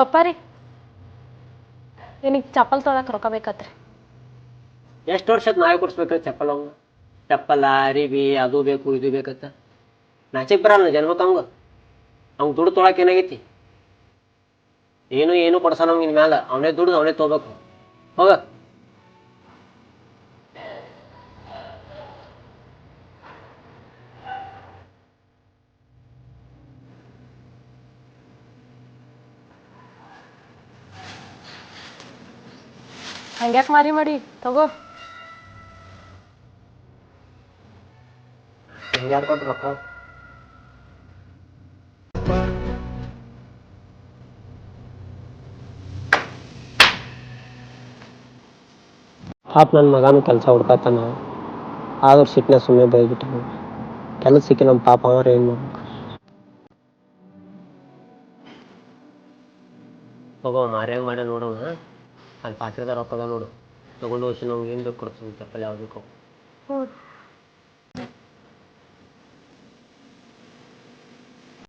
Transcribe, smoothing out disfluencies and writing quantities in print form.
ಪಪ್ಪ ರೀ ನಿನಗೆ ಚಪ್ಪಲ್ ತೊಗೊಳಕ್ಕೆ ರೊಕ್ಕ ಬೇಕತ್ರಿ. ಎಷ್ಟು ವರ್ಷದ ನಾವೇ ಕೊಡಿಸ್ಬೇಕ್ರಿ ಚಪ್ಪಲ್ ಅವಂಗ? ಚಪ್ಪಲ್ಲ ಅರಿವಿ ಅದು ಬೇಕು ಇದು ಬೇಕತ್ತ ನಾಚಿಕ್ ಬರಲ್ಲ ಜನ್ಮಕ್ಕೆ ಅವಂಗ. ಅವ್ನು ದುಡ್ಡು ತೊಗೊಳಕ್ಕೆ ಏನಾಗೈತಿ? ಏನು ಕೊಡ್ಸ ನಮ್ಗೆ ಇನ್ ಮ್ಯಾಲ ಅವನೇ ದುಡ್ಡು ಅವನೇ ತೊಗೋಬೇಕು. ಹೋಗ ಹಂಗ್ಯಾಕೆ ಮಾರಿ ಮಾಡಿ ತಗೋ. ಯಾರು ಕೊಟ್ಟು ರೊಕ್ಕ? ಪಾಪ ನನ್ನ ಮಗನೂ ಕೆಲಸ ಹುಡ್ಕತ್ತಾನ. ಆದ್ರೂ ಸಿಟ್ಟಿನ ಸುಮ್ಮನೆ ಬೈಬಿಟ್ಟು ಕೆಲಸ ಸಿಕ್ಕಿ ನಮ್ಮ ಪಾಪ ಅವ್ರು ಏನು ಮಾಡ್ಬೇಕು? ಹೋಗೋ ಮಾರ್ಯಾಗ ಮಾಡ್ಯ ನೋಡೋಣ. ಅಲ್ಲಿ ಪಾತ್ರೆದ ರೊಕ್ಕದ ನೋಡು, ತೊಗೊಂಡು ಹೋಗಿ ನಮ್ಗೆ ಏನು ಬೇಕು ಕೊಡ್ತೀನಿ ಚಪ್ಪಲ್ ಯಾವ್ದು ಬೇಕು. ಹ್ಞೂ